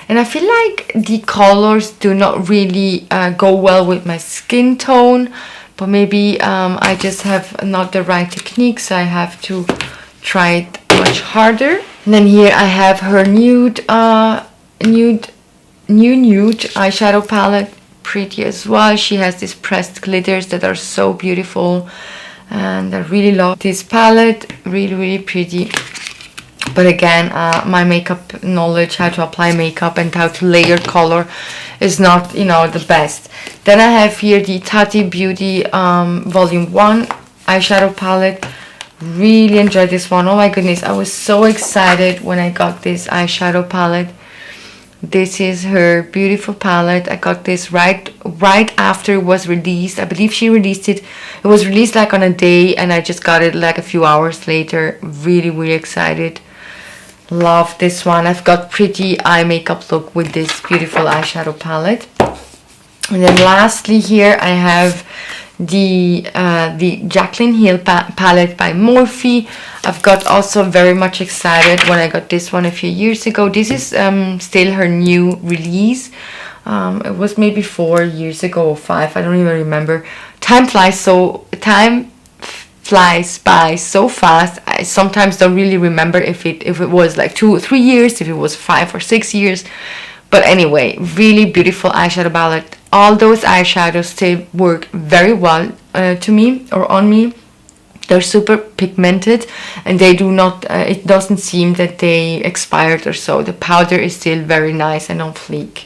and I feel like the colors do not really go well with my skin tone, but maybe I just have not the right technique, so I have to try it much harder. And then here I have her nude eyeshadow palette, pretty as well. She has these pressed glitters that are so beautiful, and I really love this palette. Really, really pretty. But again, my makeup knowledge, how to apply makeup and how to layer color, is not, you know, the best. Then I have here the Tati Beauty Volume 1 eyeshadow palette. Really enjoyed this one. Oh my goodness, I was so excited when I got this eyeshadow palette. This is her beautiful palette. I got this right after it was released. I believe she released it. It was released like on a day, and I just got it like a few hours later. Really, really excited. Love this one. I've got pretty eye makeup look with this beautiful eyeshadow palette. And then lastly here I have the Jaclyn Hill palette by Morphe. I've got also very much excited when I got this one a few years ago. This is still her new release. It was maybe 4 years ago or 5, I don't even remember. Time flies by so fast. I sometimes don't really remember if it was like 2 or 3 years, if it was 5 or 6 years. But anyway, really beautiful eyeshadow palette. All those eyeshadows still work very well to me or on me. They're super pigmented, and they do not, it doesn't seem that they expired or so. The powder is still very nice and on fleek.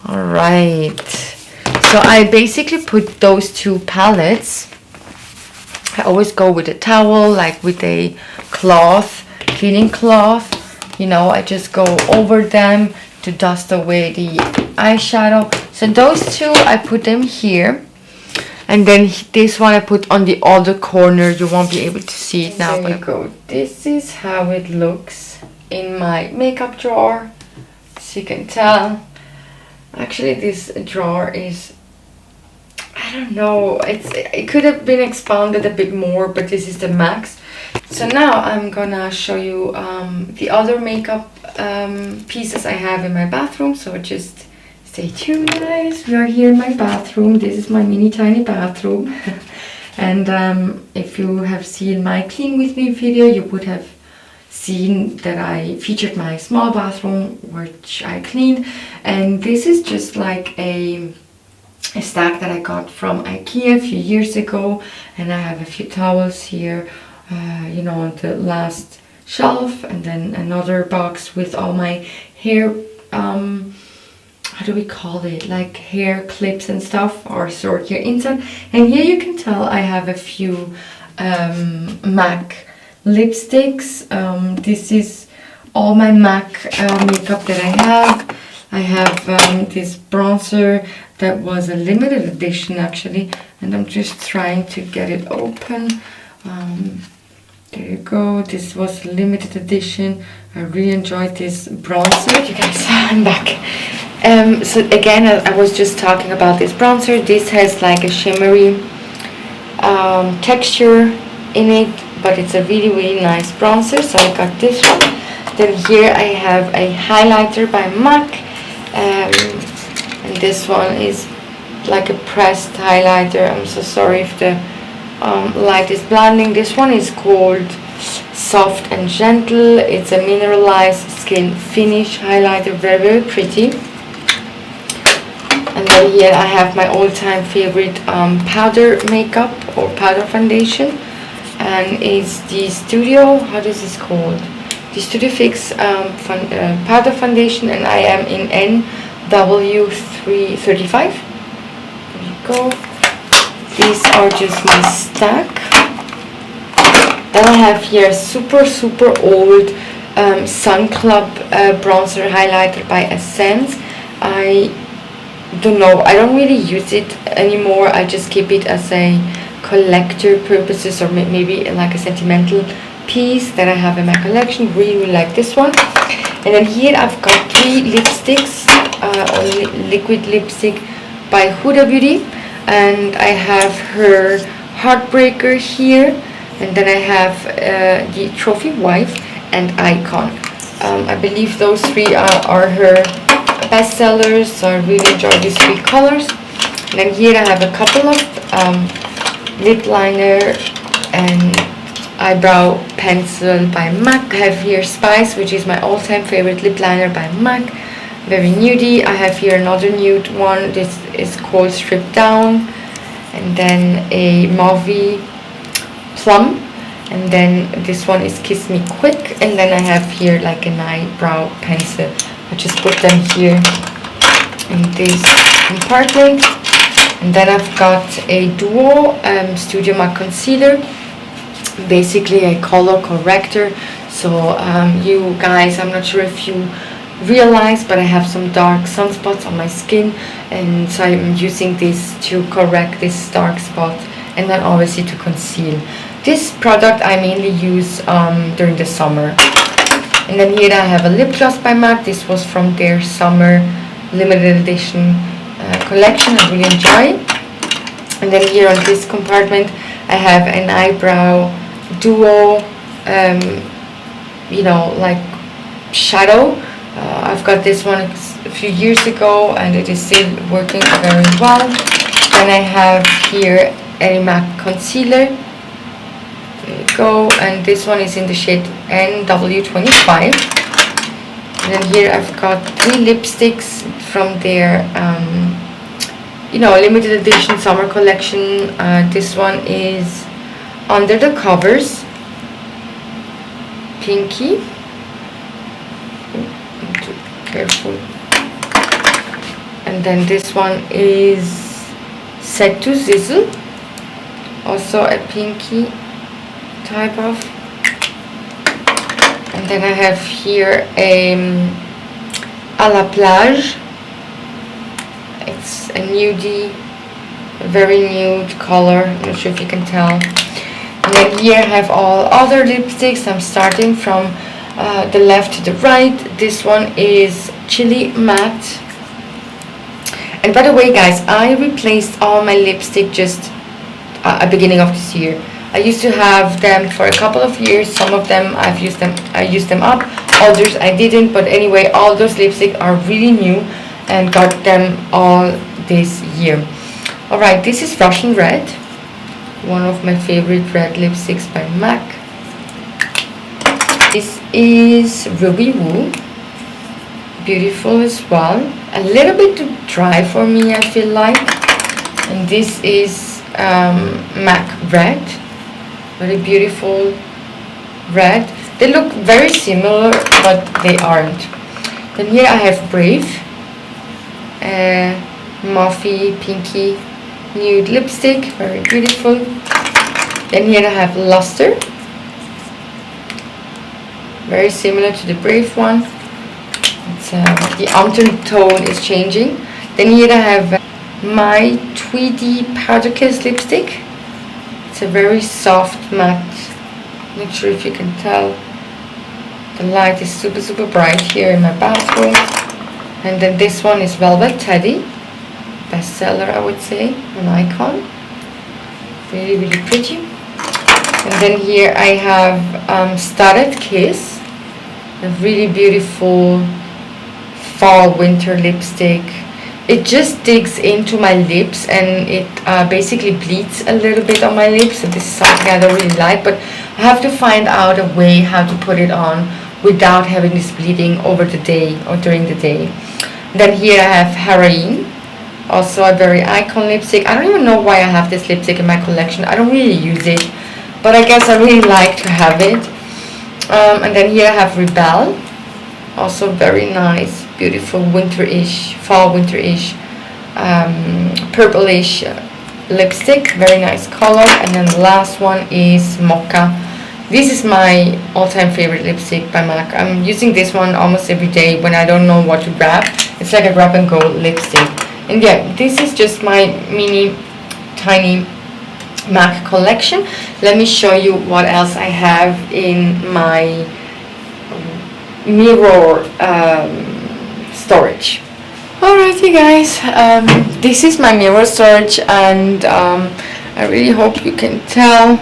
Alright, so I basically put those two palettes. I always go with a towel, like with a cloth, cleaning cloth. You know, I just go over them to dust away the eyeshadow. So those two, I put them here. And then this one I put on the other corner. You won't be able to see it now. There you go. This is how it looks in my makeup drawer. As you can tell. Actually, this drawer is, I don't know, it could have been expanded a bit more, but this is the max. So now I'm gonna show you the other makeup pieces I have in my bathroom. So just stay tuned, guys. We are here in my bathroom. This is my mini tiny bathroom. And if you have seen my clean with me video, you would have seen that I featured my small bathroom, which I cleaned. And this is just like a a stack that I got from IKEA a few years ago, and I have a few towels here, you know, on the last shelf, and then another box with all my hair, how do we call it, like hair clips and stuff are stored here inside. And here you can tell I have a few MAC lipsticks. This is all my MAC makeup that I have. I have this bronzer that was a limited edition actually, and I'm just trying to get it open. There you go, this was a limited edition. I really enjoyed this bronzer. You guys, I'm back. So again, I was just talking about this bronzer. This has like a shimmery texture in it, but it's a really, really nice bronzer, so I got this one. Then here I have a highlighter by MAC. And this one is like a pressed highlighter. I'm so sorry if the light is blinding. This one is called Soft and Gentle. It's a mineralized skin finish highlighter, very, very pretty. And then here I have my all-time favorite powder makeup or powder foundation, and it's the Studio, how does this called? The Studio Fix powder foundation, and I am in NW335. There you go. These are just my stack. Then I have here super old Sun Club bronzer highlighter by Essence. I don't know, I don't really use it anymore. I just keep it as a collector purposes, or maybe like a sentimental piece that I have in my collection. Really like this one. And then here I've got 3 lipsticks, liquid lipstick by Huda Beauty, and I have her Heartbreaker here, and then I have the Trophy Wife and Icon. I believe those 3 are her bestsellers, so I really enjoy these 3 colors. And then here I have a couple of lip liner and eyebrow pencil by MAC. I have here Spice, which is my all-time favorite lip liner by MAC, very nudie. I have here another nude one. This is called Strip Down, and then a mauve plum, and then this one is Kiss Me Quick. And then I have here like an eyebrow pencil. I just put them here in this compartment. And then I've got a duo Studio MAC concealer, basically a color corrector. So you guys, I'm not sure if you realize, but I have some dark sunspots on my skin, and so I'm using this to correct this dark spot, and then obviously to conceal. This product I mainly use during the summer. And then here I have a lip gloss by MAC. This was from their summer limited edition collection. I really enjoy. And then here on this compartment I have an eyebrow duo, you know, like shadow. I've got this one a few years ago, and it is still working very well. Then I have here a MAC concealer. There you go, and this one is in the shade NW25. And then here I've got 3 lipsticks from their you know, limited edition summer collection. This one is Under the Covers, Pinky. Careful. And then this one is Set to Sizzle, also a pinky type of. And then I have here a À la Plage. It's a nudie, a very nude color. I'm not sure if you can tell. And then here I have all other lipsticks. I'm starting from the left to the right. This one is Chili Matte. And by the way, guys, I replaced all my lipstick just at the beginning of this year. I used to have them for a couple of years. Some of them I used them up, others I didn't. But anyway, all those lipsticks are really new, and got them all this year. Alright, this is Russian Red, one of my favorite red lipsticks by MAC. This is Ruby Woo, beautiful as well. A little bit too dry for me, I feel like. and this is MAC Red, very beautiful red. They look very similar, but they aren't. Then here I have Brave, Muffy Pinky Nude lipstick, very beautiful. Then here I have Luster, very similar to the Brave one. It's, the undertone is changing. Then here I have my Tweedy Powder Kiss lipstick. It's a very soft matte. Not sure if you can tell. The light is super bright here in my bathroom. And then this one is Velvet Teddy, bestseller I would say, an icon. Really pretty. And then here I have Starred Kiss, a really beautiful fall winter lipstick. It just digs into my lips and it basically bleeds a little bit on my lips, so this is something I don't really like, but I have to find out a way how to put it on without having this bleeding over the day or during the day. Then here I have Heroine, also a very icon lipstick. I don't even know why I have this lipstick in my collection. I don't really use it, but I guess I really like to have it. And then here I have Rebel, also very nice, beautiful winter-ish, fall winter-ish, purplish lipstick, very nice color. And then the last one is Mocha. This is my all-time favorite lipstick by MAC. I'm using this one almost every day when I don't know what to grab. It's like a grab and go lipstick. And yeah, this is just my mini tiny MAC collection. Let me show you what else I have in my mirror storage. Alright you guys, this is my mirror storage, and I really hope you can tell.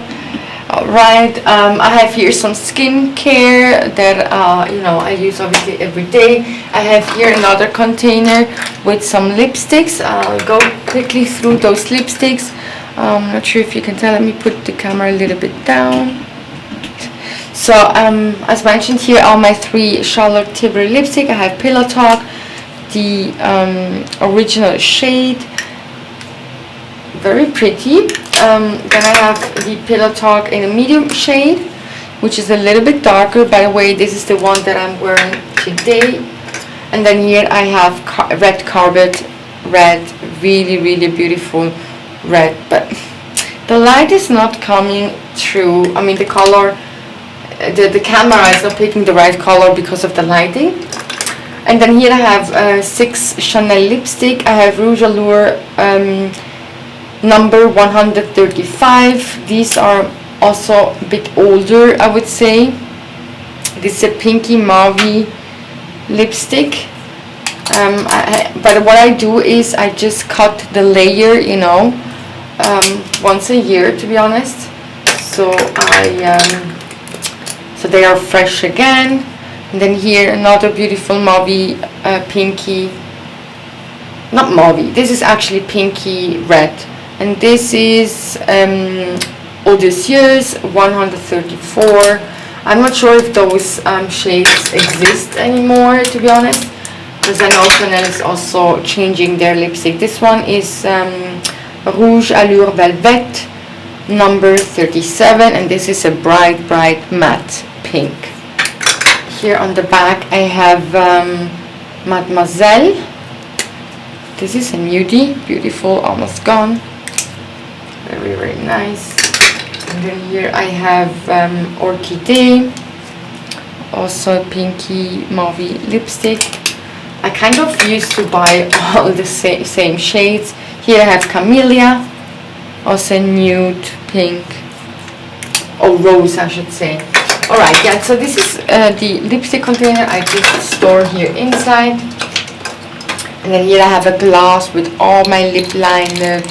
Alright, I have here some skincare that you know, I use obviously every day. I have here another container with some lipsticks. I'll go quickly through those lipsticks. Not sure if you can tell. Let me put the camera a little bit down. So as mentioned, here are my 3 Charlotte Tilbury lipstick. I have Pillow Talk, the original shade, very pretty. Then I have the Pillow Talk in a medium shade, which is a little bit darker. By the way, this is the one that I'm wearing today. And then here I have Red Carpet Red, really beautiful red, but the light is not coming through. I mean, the color, the camera is not picking the right color because of the lighting. And then here I have 6 Chanel lipstick. I have Rouge Allure number 135. These are also a bit older, I would say. This is a pinky mauve lipstick. But what I do is I just cut the layer, you know, once a year, to be honest. So so they are fresh again. And then here another beautiful mauve, pinky, not mauve, this is actually pinky red. And this is Audacieuse 134. I'm not sure if those shades exist anymore, to be honest, because I know Chanel is also changing their lipstick. This one is Rouge Allure Velvet number 37, and this is a bright matte pink. Here on the back I have Mademoiselle. This is a nudie, beautiful, almost gone, very nice. And then here I have Orchidee, also pinky mauve lipstick. I kind of used to buy all the same shades. Here I have Camellia, also nude pink, or rose I should say. Alright, yeah, so this is the lipstick container I just store here inside. And then here I have a glass with all my lip liner,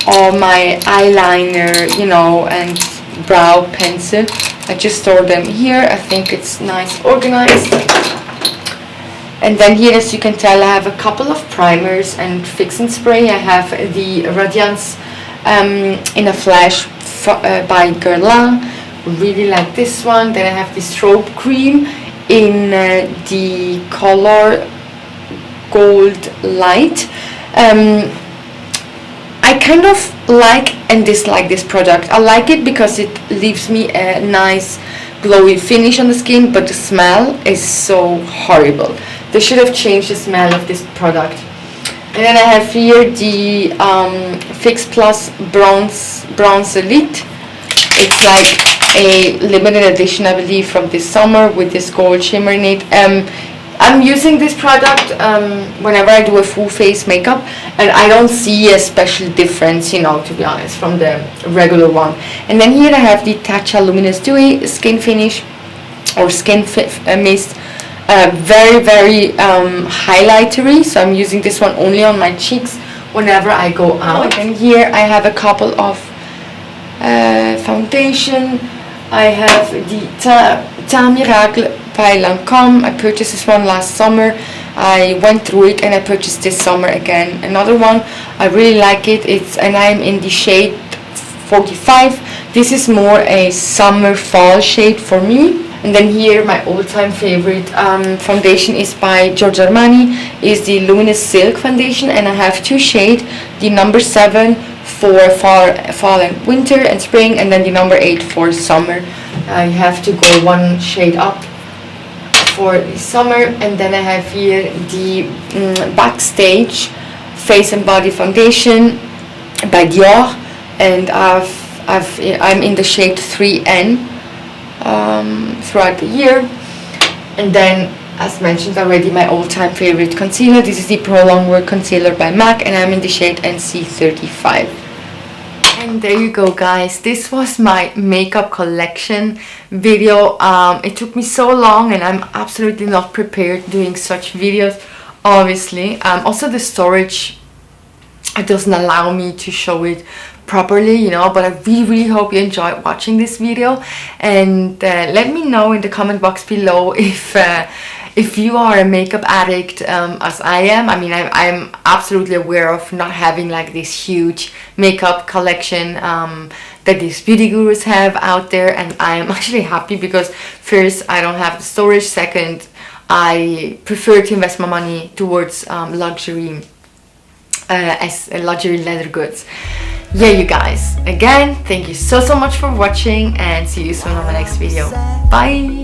all my eyeliner, you know, and brow pencil. I just store them here. I think it's nice organized. And then here, as you can tell, I have a couple of primers and fixing spray. I have the Radiance in a Flash by Guerlain. Really like this one. Then I have the strobe cream in the color Gold Light. I kind of like and dislike this product. I like it because it leaves me a nice glowy finish on the skin, but the smell is so horrible. They should have changed the smell of this product. And then I have here the Fix Plus Bronze Elite. It's like a limited edition, I believe, from this summer with this gold shimmer in it. I'm using this product whenever I do a full face makeup, and I don't see a special difference, you know, to be honest, from the regular one. And then here I have the Tatcha Luminous Dewy Skin Finish or Skin Mist. Very highlightery, so I'm using this one only on my cheeks whenever I go out. And here I have a couple of foundation. I have the Teint Miracle by Lancome. I purchased this one last summer. I went through it and I purchased this summer again another one. I really like it. And I'm in the shade 45. This is more a summer fall shade for me. And then here my all-time favorite foundation is by Giorgio Armani, is the Luminous Silk foundation, and I have two shades, the number 7 for fall and winter and spring, and then the number 8 for summer. I have to go one shade up for the summer. And then I have here the Backstage Face and Body Foundation by Dior, and I'm in the shade 3N throughout the year. And then, as mentioned already, my all-time favorite concealer. This is the Pro Longwear Concealer by MAC, and I'm in the shade NC35. And there you go, guys. This was my makeup collection video. It took me so long, and I'm absolutely not prepared doing such videos, obviously. Also, the storage, it doesn't allow me to show it properly, you know, but I really hope you enjoyed watching this video. And let me know in the comment box below if you are a makeup addict as I am. I mean, I'm absolutely aware of not having like this huge makeup collection that these beauty gurus have out there, and I'm actually happy because first, I don't have the storage, second, I prefer to invest my money towards luxury leather goods. Yeah, you guys, again, thank you so much for watching, and see you soon on my next video. Bye.